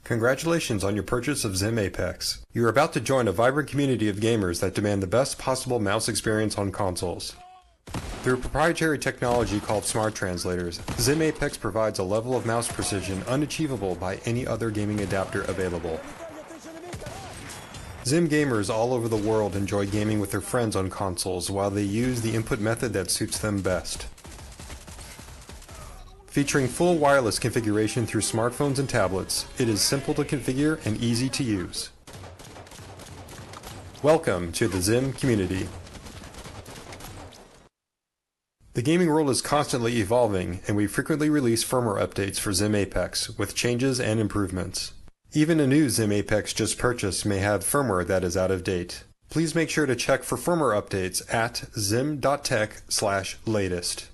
Congratulations on your purchase of XIM APEX. You are about to join a vibrant community of gamers that demand the best possible mouse experience on consoles. Through proprietary technology called Smart Translators, XIM APEX provides a level of mouse precision unachievable by any other gaming adapter available. XIM gamers all over the world enjoy gaming with their friends on consoles while they use the input method that suits them best. Featuring full wireless configuration through smartphones and tablets, it is simple to configure and easy to use. Welcome to the XIM community. The gaming world is constantly evolving, and we frequently release firmware updates for XIM APEX with changes and improvements. Even a new XIM APEX just purchased may have firmware that is out of date. Please make sure to check for firmware updates at xim.tech/latest.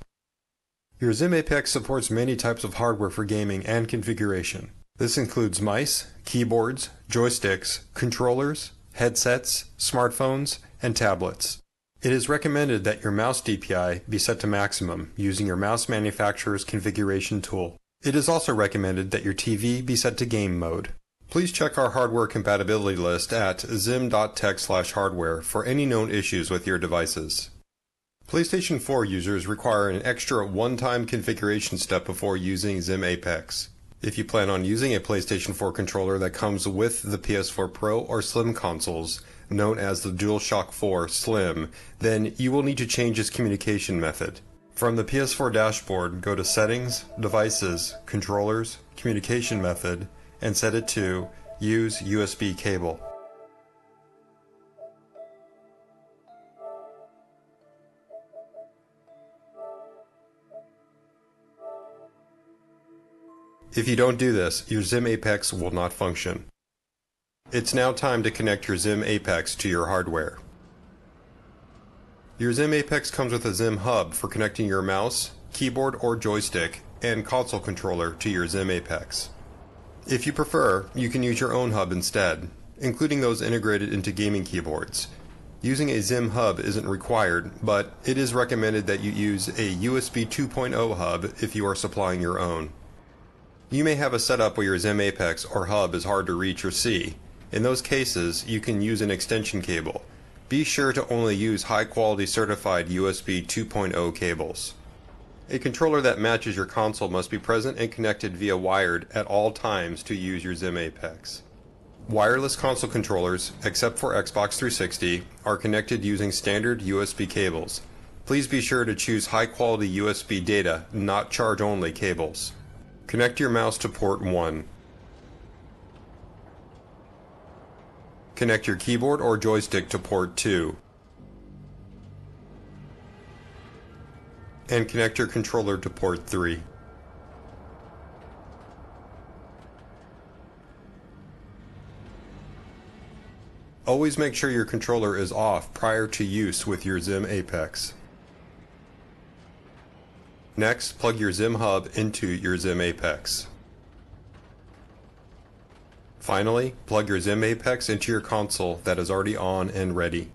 Your XIM APEX supports many types of hardware for gaming and configuration. This includes mice, keyboards, joysticks, controllers, headsets, smartphones, and tablets. It is recommended that your mouse DPI be set to maximum using your mouse manufacturer's configuration tool. It is also recommended that your TV be set to game mode. Please check our hardware compatibility list at xim.tech/hardware for any known issues with your devices. PlayStation 4 users require an extra one-time configuration step before using XIM APEX. If you plan on using a PlayStation 4 controller that comes with the PS4 Pro or Slim consoles, known as the DualShock 4 Slim, then you will need to change its communication method. From the PS4 dashboard, go to Settings, Devices, Controllers, Communication Method, and set it to Use USB Cable. If you don't do this, your XIM APEX will not function. It's now time to connect your XIM APEX to your hardware. Your XIM APEX comes with a XIM hub for connecting your mouse, keyboard or joystick, and console controller to your XIM APEX. If you prefer, you can use your own hub instead, including those integrated into gaming keyboards. Using a XIM hub isn't required, but it is recommended that you use a USB 2.0 hub if you are supplying your own. You may have a setup where your XIM APEX or hub is hard to reach or see. In those cases, you can use an extension cable. Be sure to only use high-quality certified USB 2.0 cables. A controller that matches your console must be present and connected via wired at all times to use your XIM APEX. Wireless console controllers, except for Xbox 360, are connected using standard USB cables. Please be sure to choose high-quality USB data, not charge-only cables. Connect your mouse to port 1. Connect your keyboard or joystick to port 2. And connect your controller to port 3. Always make sure your controller is off prior to use with your XIM APEX. Next, plug your XIM hub into your XIM APEX. Finally, plug your XIM APEX into your console that is already on and ready.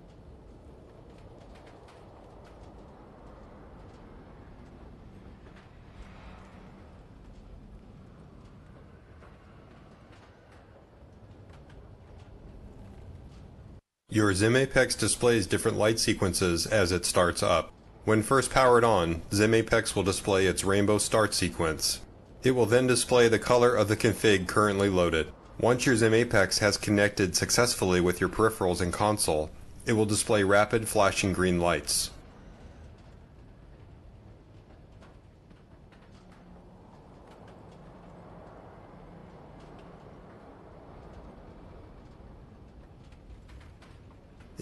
Your XIM APEX displays different light sequences as it starts up. When first powered on, XIM APEX will display its rainbow start sequence. It will then display the color of the config currently loaded. Once your XIM APEX has connected successfully with your peripherals and console, it will display rapid flashing green lights.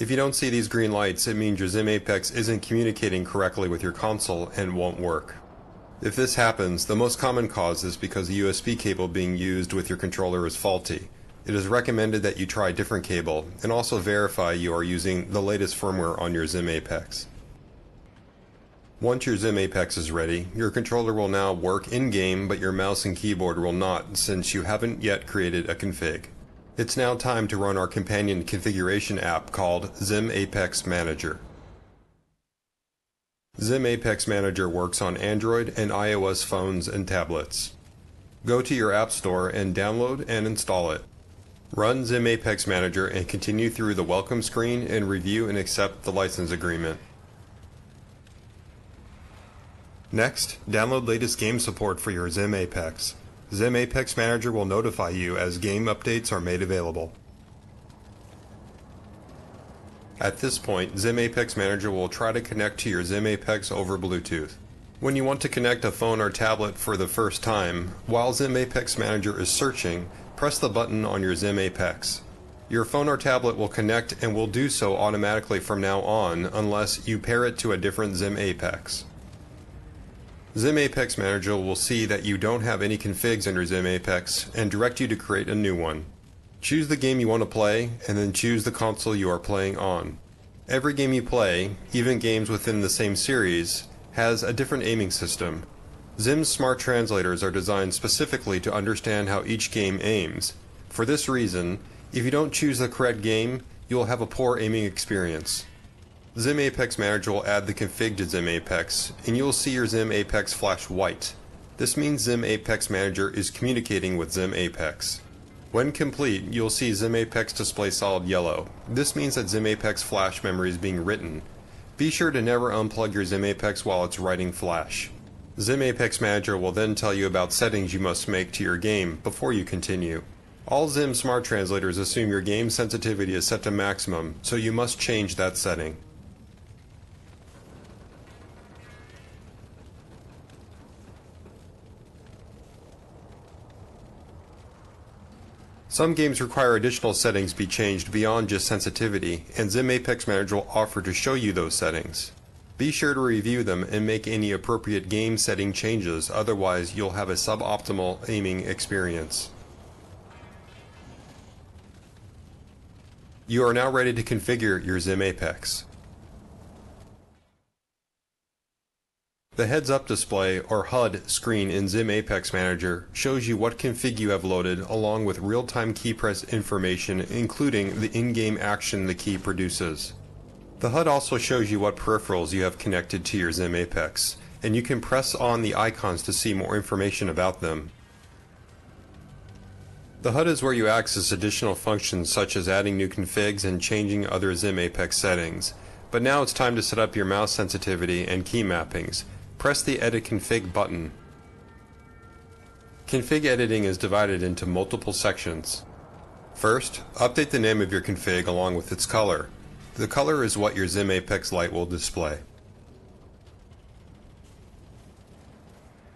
If you don't see these green lights, it means your XIM APEX isn't communicating correctly with your console and won't work. If this happens, the most common cause is because the USB cable being used with your controller is faulty. It is recommended that you try a different cable and also verify you are using the latest firmware on your XIM APEX. Once your XIM APEX is ready, your controller will now work in-game, but your mouse and keyboard will not, since you haven't yet created a config. It's now time to run our companion configuration app called XIM APEX Manager. XIM APEX Manager works on Android and iOS phones and tablets. Go to your App Store and download and install it. Run XIM APEX Manager and continue through the welcome screen and review and accept the license agreement. Next, download latest game support for your XIM APEX. XIM APEX Manager will notify you as game updates are made available. At this point, XIM APEX Manager will try to connect to your XIM APEX over Bluetooth. When you want to connect a phone or tablet for the first time, while XIM APEX Manager is searching, press the button on your XIM APEX. Your phone or tablet will connect and will do so automatically from now on unless you pair it to a different XIM APEX. XIM APEX Manager will see that you don't have any configs under XIM APEX and direct you to create a new one. Choose the game you want to play and then choose the console you are playing on. Every game you play, even games within the same series, has a different aiming system. XIM's smart translators are designed specifically to understand how each game aims. For this reason, if you don't choose the correct game, you will have a poor aiming experience. XIM APEX Manager will add the config to XIM APEX, and you will see your XIM APEX flash white. This means XIM APEX Manager is communicating with XIM APEX. When complete, you'll see XIM APEX display solid yellow. This means that XIM APEX flash memory is being written. Be sure to never unplug your XIM APEX while it's writing flash. XIM APEX Manager will then tell you about settings you must make to your game before you continue. All XIM smart translators assume your game sensitivity is set to maximum, so you must change that setting. Some games require additional settings be changed beyond just sensitivity, and XIM APEX Manager will offer to show you those settings. Be sure to review them and make any appropriate game setting changes, otherwise you'll have a suboptimal aiming experience. You are now ready to configure your XIM APEX. The heads-up display, or HUD, screen in XIM APEX Manager shows you what config you have loaded along with real-time key press information, including the in-game action the key produces. The HUD also shows you what peripherals you have connected to your XIM APEX, and you can press on the icons to see more information about them. The HUD is where you access additional functions such as adding new configs and changing other XIM APEX settings. But now it's time to set up your mouse sensitivity and key mappings. Press the Edit Config button. Config editing is divided into multiple sections. First, update the name of your config along with its color. The color is what your XIM APEX light will display.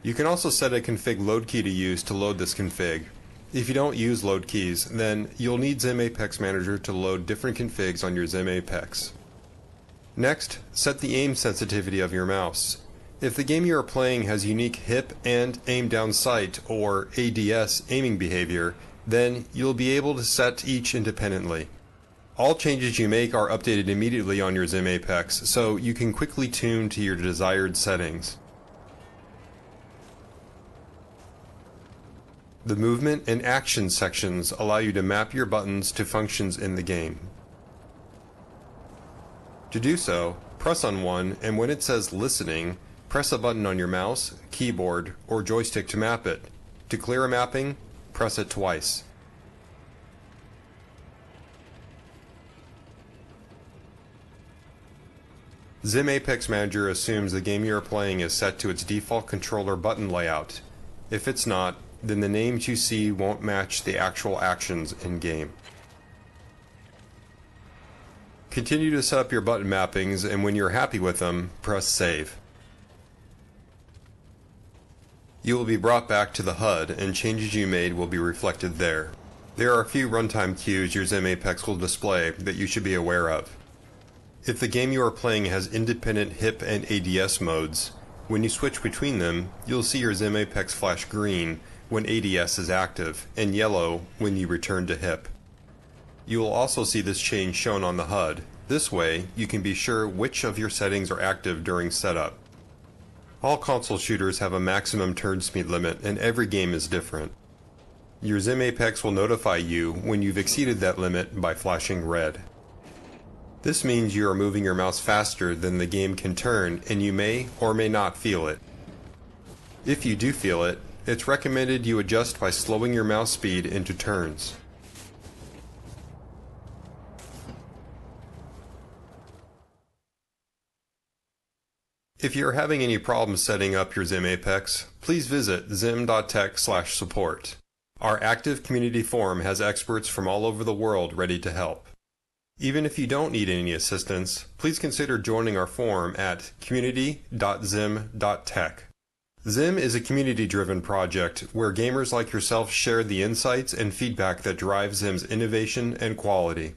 You can also set a config load key to use to load this config. If you don't use load keys, then you'll need XIM APEX Manager to load different configs on your XIM APEX. Next, set the aim sensitivity of your mouse. If the game you are playing has unique hip and aim down sight or ADS aiming behavior, then you'll be able to set each independently. All changes you make are updated immediately on your XIM APEX, so you can quickly tune to your desired settings. The movement and action sections allow you to map your buttons to functions in the game. To do so, press on one, and when it says Listening, press a button on your mouse, keyboard, or joystick to map it. To clear a mapping, press it twice. XIM APEX Manager assumes the game you are playing is set to its default controller button layout. If it's not, then the names you see won't match the actual actions in-game. Continue to set up your button mappings, and when you're happy with them, press Save. You will be brought back to the HUD, and changes you made will be reflected there. There are a few runtime cues your XIM APEX will display that you should be aware of. If the game you are playing has independent HIP and ADS modes, when you switch between them, you'll see your XIM APEX flash green when ADS is active, and yellow when you return to HIP. You will also see this change shown on the HUD. This way, you can be sure which of your settings are active during setup. All console shooters have a maximum turn speed limit, and every game is different. Your XIM APEX will notify you when you've exceeded that limit by flashing red. This means you are moving your mouse faster than the game can turn, and you may or may not feel it. If you do feel it, It's recommended you adjust by slowing your mouse speed into turns. If you're having any problems setting up your XIM Apex, please visit xim.tech/support. Our active community forum has experts from all over the world ready to help. Even if you don't need any assistance, please consider joining our forum at community.xim.tech. XIM is a community-driven project where gamers like yourself share the insights and feedback that drive XIM's innovation and quality.